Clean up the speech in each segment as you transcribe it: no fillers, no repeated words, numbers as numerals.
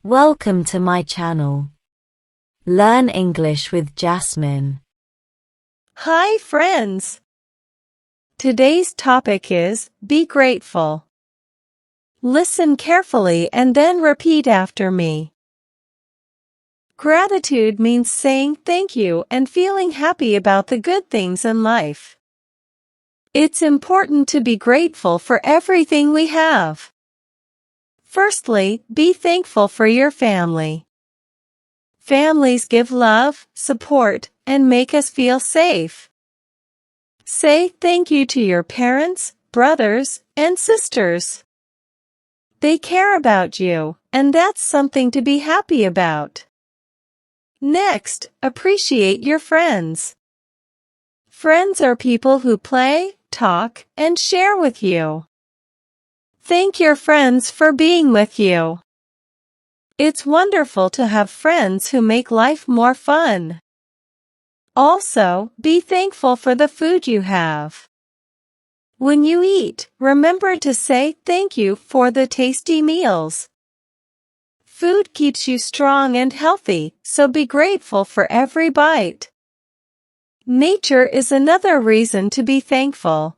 Welcome to my channel. Learn English with Jasmine. Hi friends! Today's topic is, be grateful. Listen carefully and then repeat after me. Gratitude means saying thank you and feeling happy about the good things in life. It's important to be grateful for everything we have. Firstly, be thankful for your family. Families give love, support, and make us feel safe. Say thank you to your parents, brothers, and sisters. They care about you, and that's something to be happy about. Next, appreciate your friends. Friends are people who play, talk, and share with you. Thank your friends for being with you. It's wonderful to have friends who make life more fun. Also, be thankful for the food you have. When you eat, remember to say thank you for the tasty meals. Food keeps you strong and healthy, so be grateful for every bite. Nature is another reason to be thankful.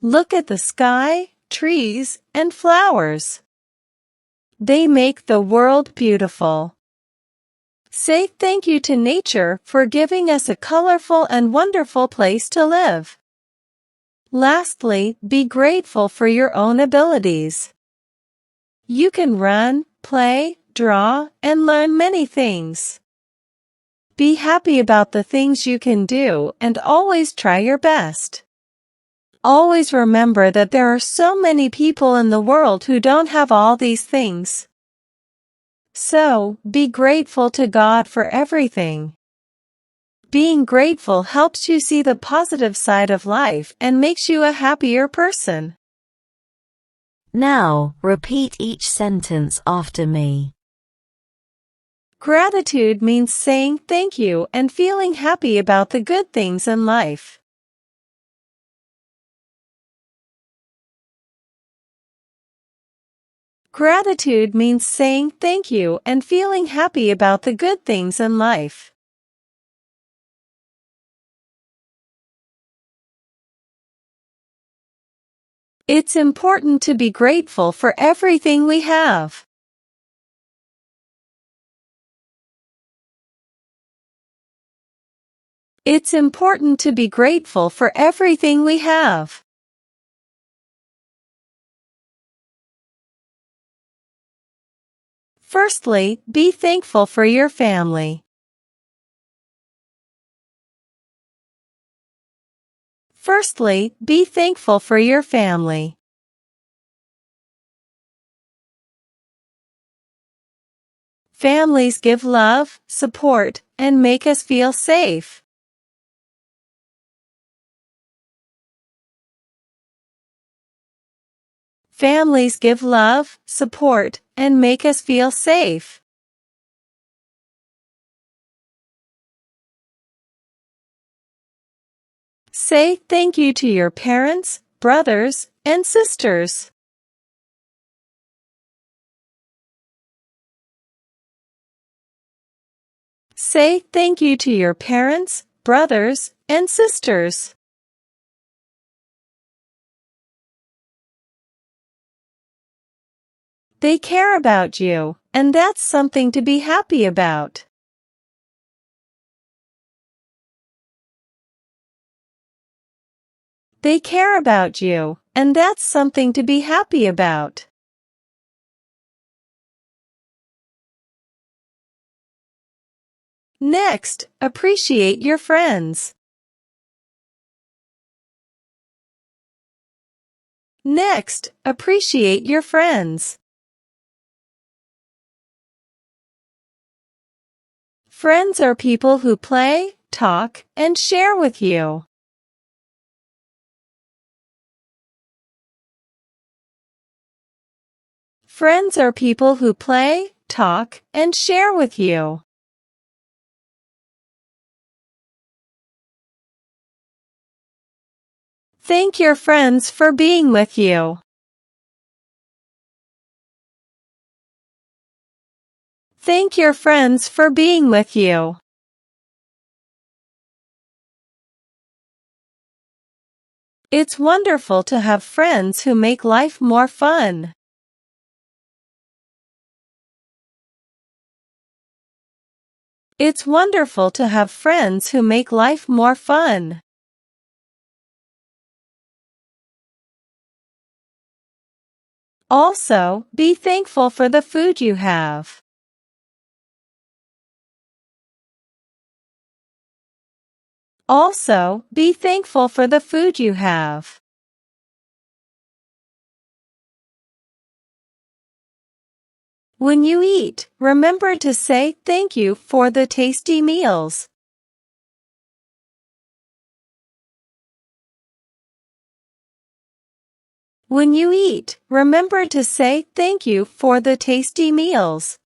Look at the sky, trees, and flowers. They make the world beautiful. Say thank you to nature for giving us a colorful and wonderful place to live. Lastly, be grateful for your own abilities. You can run, play, draw, and learn many things. Be happy about the things you can do and always try your best. Always remember that there are so many people in the world who don't have all these things. So, be grateful to God for everything. Being grateful helps you see the positive side of life and makes you a happier person. Now, repeat each sentence after me. Gratitude means saying thank you and feeling happy about the good things in life. Gratitude means saying thank you and feeling happy about the good things in life. It's important to be grateful for everything we have. It's important to be grateful for everything we have. Firstly, be thankful for your family. Firstly, be thankful for your family. Families give love, support, and make us feel safe. Families give love, support, and make us feel safe. Say thank you to your parents, brothers, and sisters. Say thank you to your parents, brothers, and sisters. They care about you, and that's something to be happy about. They care about you, and that's something to be happy about. Next, appreciate your friends. Next, appreciate your friends. Friends are people who play, talk, and share with you. Friends are people who play, talk, and share with you. Thank your friends for being with you. Thank your friends for being with you. It's wonderful to have friends who make life more fun. It's wonderful to have friends who make life more fun. Also, be thankful for the food you have. Also, be thankful for the food you have. When you eat, remember to say thank you for the tasty meals. When you eat, remember to say thank you for the tasty meals.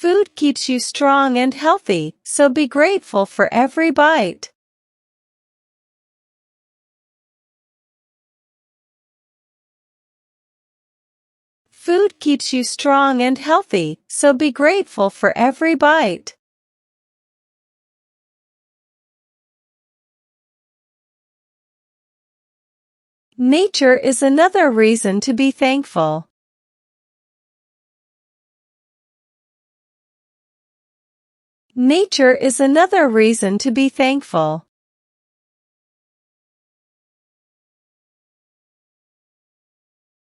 Food keeps you strong and healthy, so be grateful for every bite. Food keeps you strong and healthy, so be grateful for every bite. Nature is another reason to be thankful. Nature is another reason to be thankful.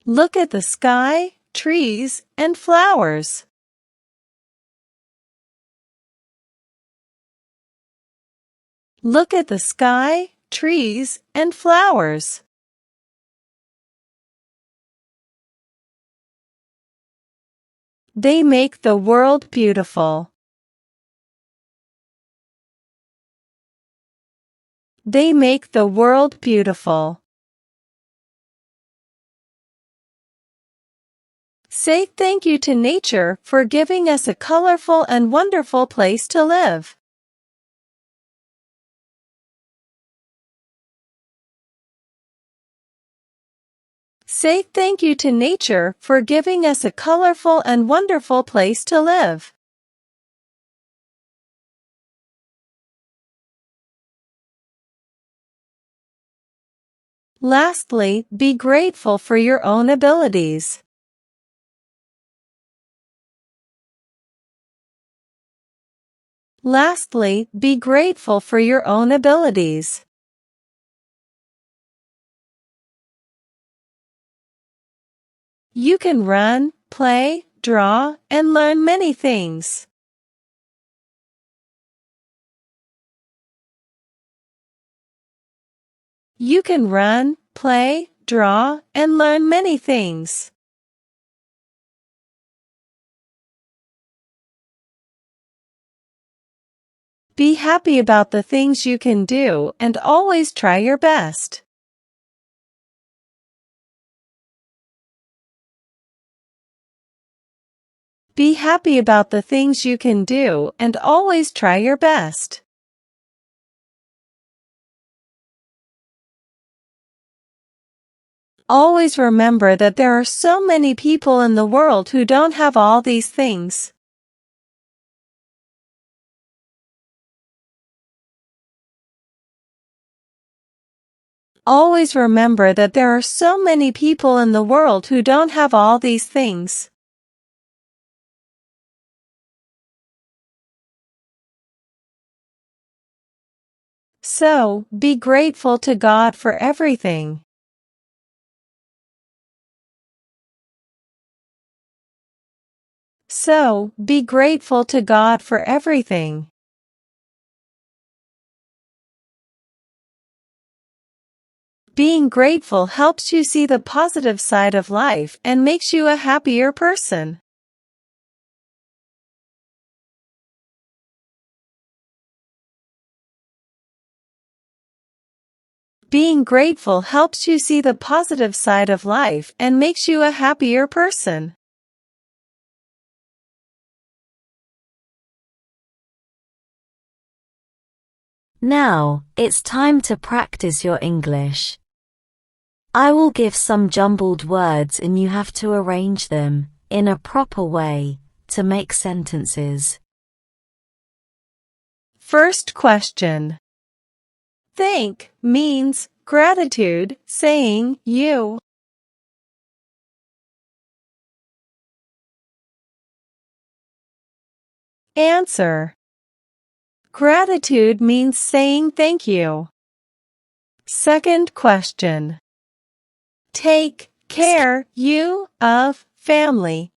Look at the sky, trees, and flowers. Look at the sky, trees, and flowers. They make the world beautiful. They make the world beautiful. Say thank you to nature for giving us a colorful and wonderful place to live. Say thank you to nature for giving us a colorful and wonderful place to live. Lastly, be grateful for your own abilities. Lastly, be grateful for your own abilities. You can run, play, draw, and learn many things. You can run, play, draw, and learn many things. Be happy about the things you can do and always try your best. Be happy about the things you can do and always try your best. Always remember that there are so many people in the world who don't have all these things. Always remember that there are so many people in the world who don't have all these things. So, be grateful to God for everything. So, be grateful to God for everything. Being grateful helps you see the positive side of life and makes you a happier person. Being grateful helps you see the positive side of life and makes you a happier person. Now, it's time to practice your English. I will give some jumbled words and you have to arrange them in a proper way to make sentences. First question. Thank means gratitude, saying you. Answer. Gratitude means saying thank you. Second question. Take care, you, of family.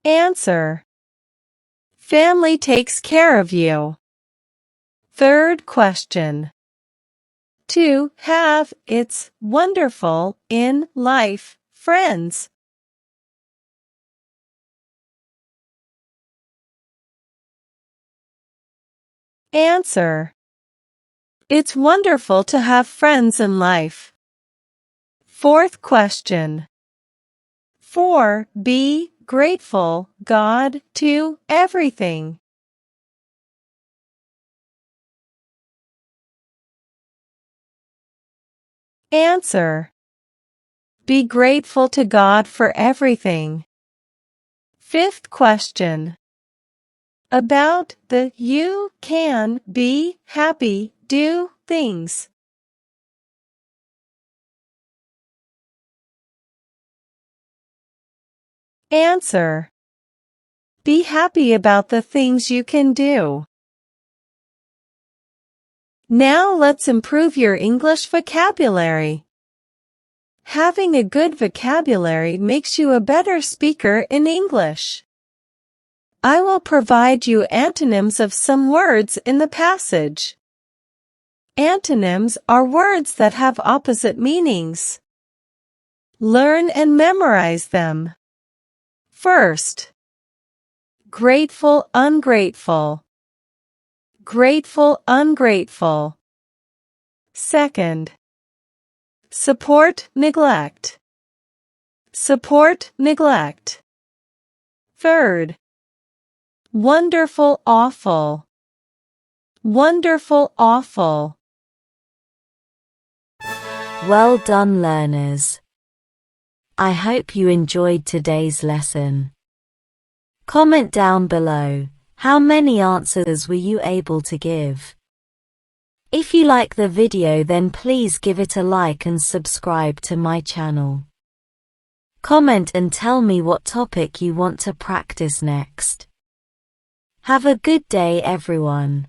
Answer. Family takes care of you. Third question. To have, it's wonderful, in life, friends. Answer. It's wonderful to have friends in life. Fourth question. For, be grateful, God, to everything. Answer. Be grateful to God for everything. Fifth question. About the you can be happy, do things. Answer. Be happy about the things you can do. Now let's improve your English vocabulary. Having a good vocabulary makes you a better speaker in English. I will provide you antonyms of some words in the passage. Antonyms are words that have opposite meanings. Learn and memorize them. First, grateful, ungrateful. Grateful, ungrateful. Second, support, neglect. Support, neglect. Third, wonderful, awful. Wonderful, awful. Well done, learners. I hope you enjoyed today's lesson. Comment down below, how many answers were you able to give? If you like the video, then please give it a like and subscribe to my channel. Comment and tell me what topic you want to practice next. Have a good day, everyone.